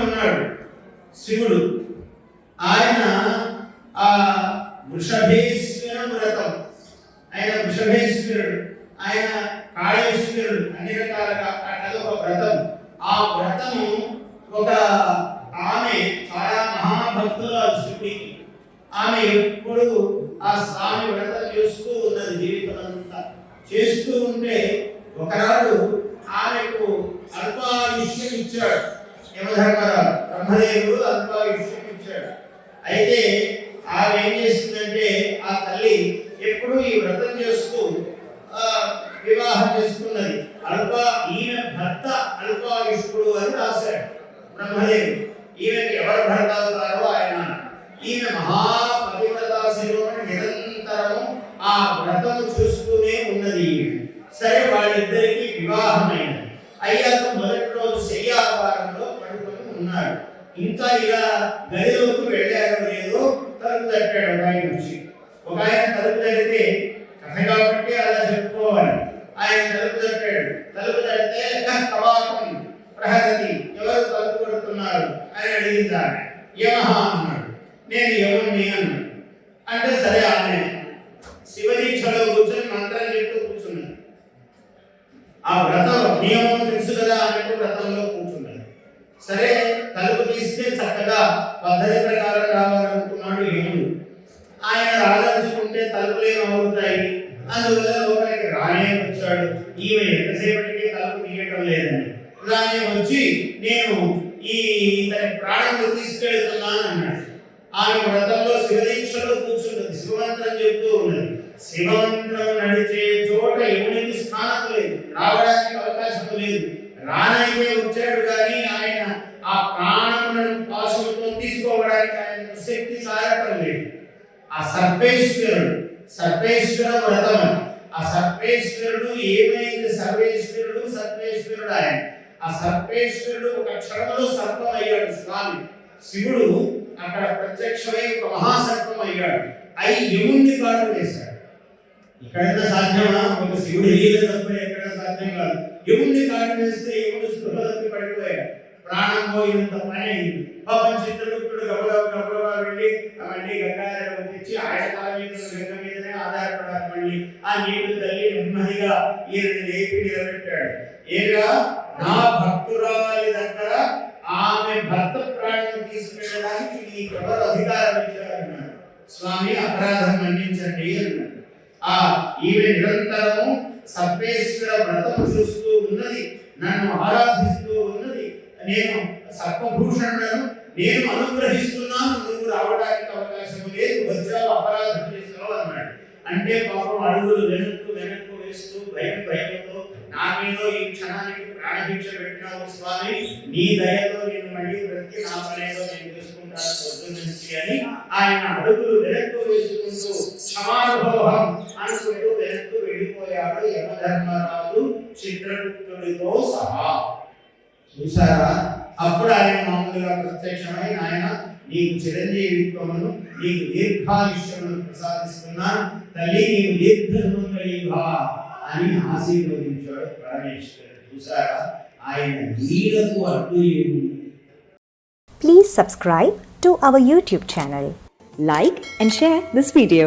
ఉన్నాడు శివుడు. ఆయన ఆ వృషభేశ్వర వ్రతం, ఆయన వృషభేశ్వరుడు, ఆయన కాళేశ్వరుడు, అన్ని రకాలుగా అదొక వ్రతం. ఆ వ్రతము ఒక ఆమె చాలా మహాభక్తురాలు శివుడికి. ఆమె ఎప్పుడు ఆ స్వామి వ్రతం చేస్తూ ఉన్నది జీవితం అంతా. చేస్తూ ఉంటే ఒకనాడు ఆమెకు అల్పాయుష్యం ఇచ్చాడు యమధర్మరాజు. బ్రహ్మదేవుడు అల్పాయుష్యం ఇచ్చాడు. అయితే ఆమె ఏం చేసిందంటే ఆ తల్లి ఎప్పుడు ఈ వ్రతం చేస్తూ వివాహం చేసుకున్నది. ఈమె భర్త అల్పాయుష్కుడు అని రాశాడు బ్రహ్మదేవుడు. ఈమెకి ఎవరు భర్త అవుతారో ఆయన. ఈమె మహాపతివ్రత శిరోమణి నిరంతరము ఆ వ్రతము చూస్తూనే ఉన్నది. సరే, వాళ్ళిద్దరికి వివాహమైనది. అయ్యాక మొదటి రోజు శయ్యావారంలో పడుకొని ఉన్నాడు. ఇంకా ఇలా గదిలోకి వెళ్ళారో లేదో తలుపు తట్టాడు ఆయన నుంచి. ఒక ఆయన తలుపు తడితే కథ కాబట్టి అలా చెప్పుకోవాలి. ఆయన తలుపు తట్టాడు. తలుపు తడితే కవాకం ప్రహరతి, ఎవరు తలుపు కొడుతున్నారు అని అడిగింది ఆమె. యమహ అన్నాడు. నేను యముణ్ణి అన్నాడు. అంటే సరే, ఆమె శివదీక్షలో కూర్చొని మంత్రం చెప్తూ కూర్చున్నాడు. ఆ వ్రతం నియమం తెలుసు కదా అన్నట్టు వ్రతంలో కూర్చున్నాడు. సరే, తలుపు తీస్తే చక్కగా పద్ధతి ప్రకారం రావాలనుకున్నాడు యముడు. ఆయన రాదలుచుకుంటే తలుపులేం అవుతాయి, అందువల్ల లోపలికి రానే వచ్చాడు. ఈమె ఎంతసేపటికి తలుపు తీయటం లేదని రానే వచ్చి నేను ఇతని ప్రాణంలో తీసుకెళ్తున్నాను అన్నాడు. ఆమె వ్రతంలో శివదీక్షలో కూర్చున్నది, శివమంత్రం చెప్తూ ఉన్నది. శివమంత్రం నడిచే చోట యమునికి స్థానం లేదు, రావడానికి అవకాశం లేదు. రానైతే వచ్చాడు కానీ ఆయన ఆ ప్రాణములను పాశంతో తీసుకోవడానికి ఆయన శక్తి సారటం లేదు. ఆ సర్వేశ్వర వ్రతం. ఆ సర్వేశ్వరుడు ఏమైంది? సర్వేశ్వరుడు ఆయన. ఆ సర్వేశ్వరుడు ఒక క్షణంలో సర్పం అయ్యాడు స్వామి. శివుడు అక్కడ ప్రత్యక్షమై ఒక మహాసర్పం అయ్యాడు. అయి యముణ్ణి కాటు వేశాడు. ఇక్కడైనా సాధ్యమా? ఒక శివుడు లీల తప్ప ఎక్కడ సాధ్యం కాదు. యముణ్ణి కాటు వేస్తే యముడు స్పృహలోకి పడిపోయాడు. ప్రాణం పోయినంత పని అయింది. పాపం చిత్రగుప్తుడు గబగబా వెళ్ళి అవన్నీ గంగాధరం తెచ్చి ఆయన తల మీద గంగ మీదనే ఆధారపడాలి. మళ్ళీ ఆ నీళ్లు తల్లి నెమ్మదిగా ఈయన లేపి నిలబెట్టాడు. ఏగా నా భక్తురాలి దగ్గర ఆమె భర్త ప్రాణం తీసుకెళ్ళడానికి నీకు ఎవరు అధికారం ఇచ్చారన్నాడు. స్వామి, అపరాధం మన్నించండి అన్నాడు. ఈమె నిరంతరము సర్వేశ్వర వ్రతం చూస్తూ ఉన్నది, నన్ను ఆరాధిస్తూ ఉన్నది. నేను సర్పభూషణులను నేను అనుగ్రహిస్తున్నాను, నువ్వు రావడానికి అవకాశం లేదు, వచ్చావు, అపరాధం చేసావు అన్నాడు. అంటే పాపం అడుగులు వెనక్కు వేస్తూ భయంతో నాకేదో ఈ క్షణానికి ప్రాణభిక్ష పెట్టినావు స్వామి, నీ దయతో నేను మళ్ళీ బ్రతికి నా పనేదో నేను చేసుకుంటాను పొద్దున్నుంచి అని ఆయన అడుగులు వెనక్కు వేసుకుంటూ క్షమానుభవం అనుకుంటూ వెనక్కు వెళ్ళిపోయాడు యమధర్మరాజు చిత్రగుప్తుడితో సహా. చూసారా? అప్పుడు ఆయన మామూలుగా ప్రత్యక్షమై ఆయన నీకు చిరంజీవిత్వమును, నీకు దీర్ఘాయుష్యమును ప్రసాదిస్తున్నాను తల్లి, నీకు దీర్ఘసుమంగళీభవ అని ఆశీర్వదించాడు పరమేశ్వరుడు. చూసారా? ఆయన లీలకు అడ్డు ఏముంది? Please subscribe to our YouTube channel. Like and share this video.